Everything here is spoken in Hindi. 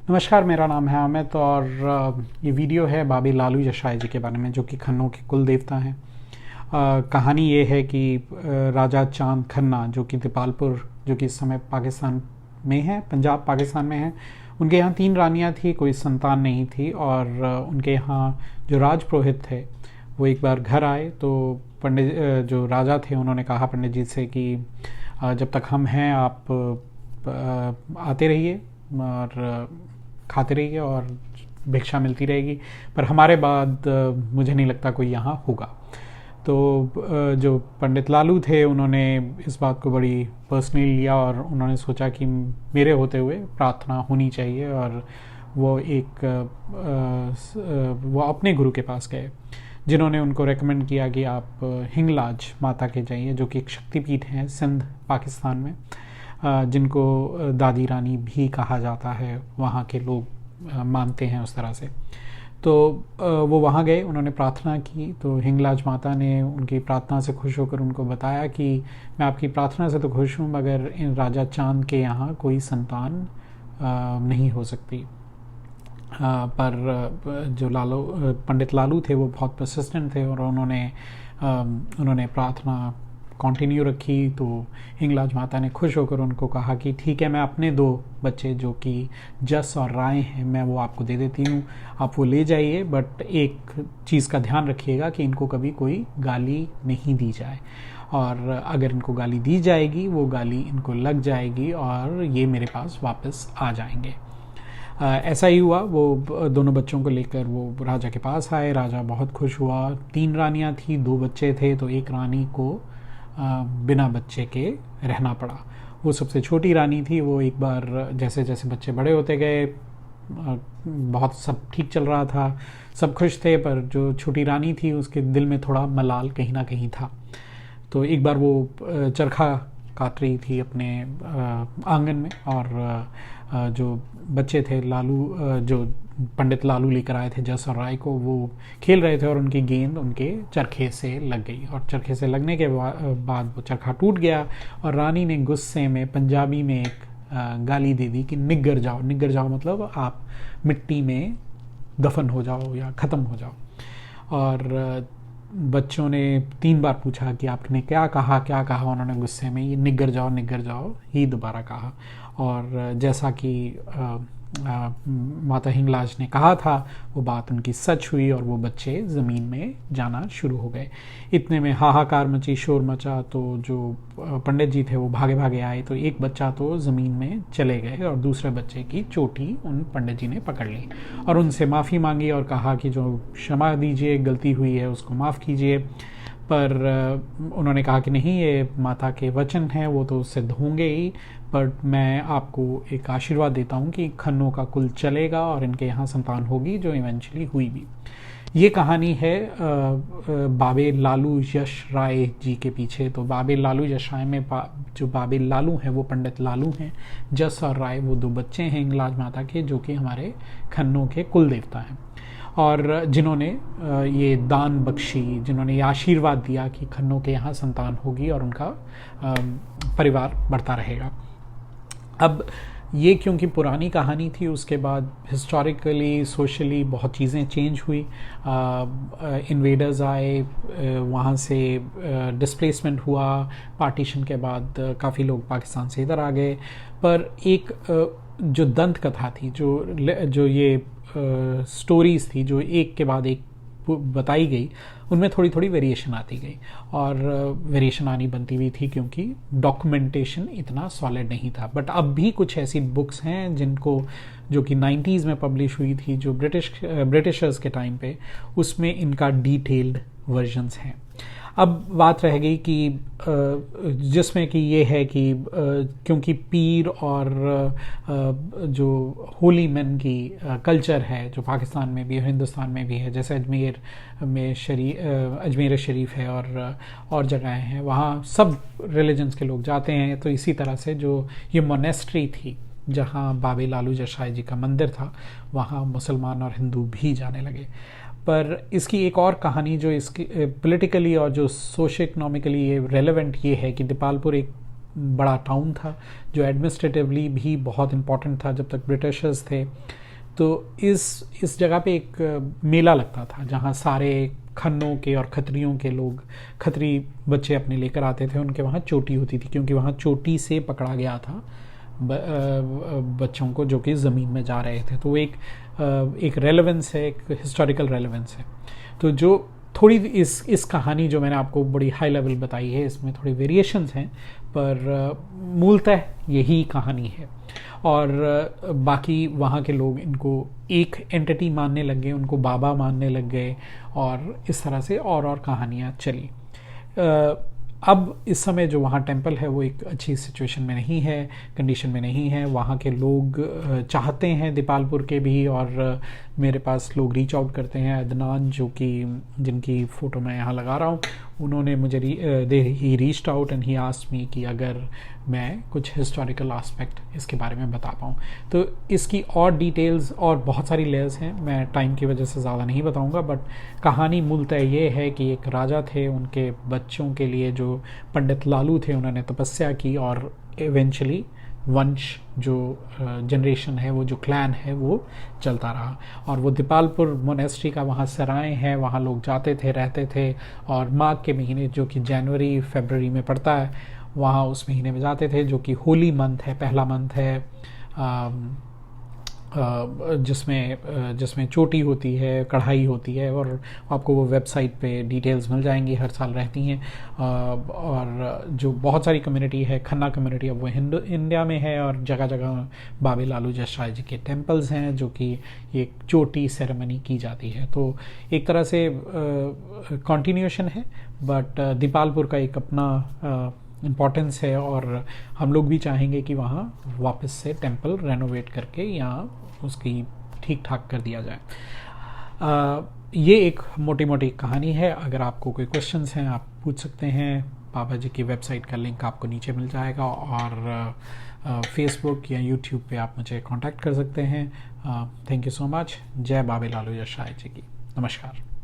नमस्कार, मेरा नाम है अमित और ये वीडियो है बाबे लालू जशाय जी के बारे में, जो कि खन्नों के कुल देवता हैं। कहानी ये है कि राजा चांद खन्ना, जो कि दीपालपुर, जो कि इस समय पाकिस्तान में है, पंजाब पाकिस्तान में है, उनके यहाँ 3 रानियाँ थी, कोई संतान नहीं थी। और उनके यहाँ जो राजपुरोहित थे वो एक बार घर आए तो पंडित जो राजा थे उन्होंने कहा पंडित जी से कि जब तक हम हैं आप आते रहिए और खाते रहिए और भिक्षा मिलती रहेगी, पर हमारे बाद मुझे नहीं लगता कोई यहाँ होगा। तो जो पंडित लालू थे उन्होंने इस बात को बड़ी पर्सनली लिया और उन्होंने सोचा कि मेरे होते हुए प्रार्थना होनी चाहिए। और वो वो अपने गुरु के पास गए, जिन्होंने उनको रेकमेंड किया कि आप हिंगलाज माता के जाइए, जो कि एक शक्तिपीठ है सिंध पाकिस्तान में, जिनको दादी रानी भी कहा जाता है, वहाँ के लोग मानते हैं उस तरह से। तो वो वहाँ गए, उन्होंने प्रार्थना की, तो हिंगलाज माता ने उनकी प्रार्थना से खुश होकर उनको बताया कि मैं आपकी प्रार्थना से तो खुश हूँ, मगर इन राजा चांद के यहाँ कोई संतान नहीं हो सकती। पर जो पंडित लालू थे वो बहुत परसिस्टेंट थे और उन्होंने प्रार्थना कंटिन्यू रखी। तो हिंगलाज माता ने खुश होकर उनको कहा कि ठीक है, मैं अपने 2 बच्चे जो कि जस और राय हैं मैं वो आपको दे देती हूँ, आप वो ले जाइए, बट एक चीज़ का ध्यान रखिएगा कि इनको कभी कोई गाली नहीं दी जाए, और अगर इनको गाली दी जाएगी वो गाली इनको लग जाएगी और ये मेरे पास वापस आ जाएंगे। ऐसा ही हुआ। वो दोनों बच्चों को लेकर वो राजा के पास आए। राजा बहुत खुश हुआ। 3 रानियाँ थी, 2 बच्चे थे, तो एक रानी को बिना बच्चे के रहना पड़ा। वो सबसे छोटी रानी थी। वो एक बार जैसे जैसे बच्चे बड़े होते गए, बहुत सब ठीक चल रहा था, सब खुश थे, पर जो छोटी रानी थी उसके दिल में थोड़ा मलाल कहीं ना कहीं था। तो एक बार वो चरखा काट रही थी अपने आंगन में, और जो बच्चे थे जो पंडित लालू लेकर आए थे जस और राय को, वो खेल रहे थे और उनकी गेंद उनके चरखे से लग गई, और चरखे से लगने के बाद वो चरखा टूट गया और रानी ने गुस्से में पंजाबी में एक गाली दे दी कि निग्गर जाओ। निग्गर जाओ मतलब आप मिट्टी में दफन हो जाओ या ख़त्म हो जाओ। और बच्चों ने 3 बार पूछा कि आपने क्या कहा। उन्होंने गुस्से में ये निग्गर जाओ ही दोबारा कहा। और जैसा कि माता हिंगलाज ने कहा था वो बात उनकी सच हुई और वो बच्चे ज़मीन में जाना शुरू हो गए। इतने में हाहाकार मची, शोर मचा। तो जो पंडित जी थे वो भागे भागे आए, तो एक बच्चा तो ज़मीन में चले गए और दूसरे बच्चे की चोटी उन पंडित जी ने पकड़ ली और उनसे माफ़ी मांगी और कहा कि जो क्षमा दीजिए, गलती हुई है उसको माफ़ कीजिए। पर उन्होंने कहा कि नहीं, ये माता के वचन हैं, वो तो सिद्ध होंगे ही, बट मैं आपको एक आशीर्वाद देता हूँ कि खन्नों का कुल चलेगा और इनके यहाँ संतान होगी, जो इवेंचुअली हुई भी। ये कहानी है बाबे लालू यश राय जी के पीछे। तो बाबे लालू यश राय में जो बाबे लालू हैं वो पंडित लालू हैं, जस और राय वो 2 बच्चे हैं हिंगलाज माता के, जो कि हमारे खन्नों के कुल देवता हैं, और जिन्होंने ये दान बख्शी, जिन्होंने ये आशीर्वाद दिया कि खन्नों के यहाँ संतान होगी और उनका परिवार बढ़ता रहेगा। अब ये क्योंकि पुरानी कहानी थी, उसके बाद हिस्टोरिकली सोशली बहुत चीज़ें चेंज हुई। इन्वेडर्स आए, वहाँ से डिस्प्लेसमेंट हुआ, पार्टीशन के बाद काफ़ी लोग पाकिस्तान से इधर आ गए। पर एक जो दंत कथा थी, जो ये स्टोरीज़ थी, जो एक के बाद एक बताई गई, उनमें थोड़ी थोड़ी वेरिएशन आती गई, और वेरिएशन आनी बनती भी थी क्योंकि डॉक्यूमेंटेशन इतना सॉलिड नहीं था। बट अब भी कुछ ऐसी बुक्स हैं जो कि 90s में पब्लिश हुई थी, जो ब्रिटिशर्स के टाइम पे, उसमें इनका डिटेल्ड वर्जन्स हैं। अब बात रह गई कि जिसमें कि ये है कि क्योंकि पीर और जो होली मैन की कल्चर है, जो पाकिस्तान में भी है, हिंदुस्तान में भी है, जैसे अजमेर शरीफ है और जगहें हैं, वहाँ सब रिलीजन्स के लोग जाते हैं। तो इसी तरह से जो ये मोनेस्ट्री थी जहाँ बाबे लालू जशाय जी का मंदिर था, वहाँ मुसलमान और हिंदू भी जाने लगे। पर इसकी एक और कहानी जो इसकी पॉलिटिकली और जो सोशो इकोनॉमिकली ये रेलेवेंट ये है कि दीपालपुर एक बड़ा टाउन था जो एडमिनिस्ट्रेटिवली भी बहुत इम्पोर्टेंट था जब तक ब्रिटिशर्स थे। तो इस जगह पे एक मेला लगता था जहाँ सारे खन्नों के और खत्रियों के लोग, खत्री बच्चे अपने लेकर आते थे। उनके वहाँ चोटी होती थी क्योंकि वहाँ चोटी से पकड़ा गया था बच्चों को जो कि ज़मीन में जा रहे थे। तो वो एक रेलेवेंस है, एक हिस्टोरिकल रेलेवेंस है। तो जो थोड़ी इस कहानी जो मैंने आपको बड़ी हाई लेवल बताई है, इसमें थोड़ी वेरिएशंस हैं, पर मूलतः यही कहानी है। और बाकी वहाँ के लोग इनको एक एंटिटी मानने लग गए, उनको बाबा मानने लग गए, और इस तरह से और कहानियाँ चली। अब इस समय जो वहाँ टेंपल है वो एक अच्छी सिचुएशन में नहीं है, कंडीशन में नहीं है। वहाँ के लोग चाहते हैं दीपालपुर के भी, और मेरे पास लोग रीच आउट करते हैं। अदनान जो कि जिनकी फ़ोटो मैं यहाँ लगा रहा हूँ, उन्होंने मुझे ही reached out and he asked me कि अगर मैं कुछ हिस्टोरिकल एस्पेक्ट इसके बारे में बता पाऊँ। तो इसकी और डिटेल्स और बहुत सारी लेयर्स हैं, मैं टाइम की वजह से ज़्यादा नहीं बताऊँगा। बट कहानी मूलतः ये है कि एक राजा थे, उनके बच्चों के लिए जो पंडित लालू थे उन्होंने तपस्या की, और इवेंचुअली वंश जो जनरेशन है, वो जो क्लैन है, वो चलता रहा। और वो दीपालपुर मोनेस्ट्री का वहाँ सराय है, वहाँ लोग जाते थे, रहते थे। और माघ के महीने जो कि जनवरी फरवरी में पड़ता है, वहाँ उस महीने में जाते थे, जो कि होली मंथ है, पहला मंथ है, जिसमें चोटी होती है, कढ़ाई होती है। और आपको वो वेबसाइट पे डिटेल्स मिल जाएंगी, हर साल रहती हैं। और जो बहुत सारी कम्युनिटी है, खन्ना कम्युनिटी, अब वो इंडिया में है, और जगह जगह बाबे लालू जसराय जी के टेम्पल्स हैं जो कि एक चोटी सेरेमनी की जाती है। तो एक तरह से कंटिन्यूएशन है, बट दीपालपुर का एक अपना इम्पॉर्टेंस है, और हम लोग भी चाहेंगे कि वहाँ वापस से टेंपल रेनोवेट करके यहाँ उसकी ठीक ठाक कर दिया जाए। ये एक मोटी मोटी कहानी है। अगर आपको कोई क्वेश्चंस हैं आप पूछ सकते हैं। बाबा जी की वेबसाइट का लिंक आपको नीचे मिल जाएगा, और फेसबुक या यूट्यूब पे आप मुझे कांटेक्ट कर सकते हैं। Thank you so much. जय बाबे लालू जसराय जी की। नमस्कार।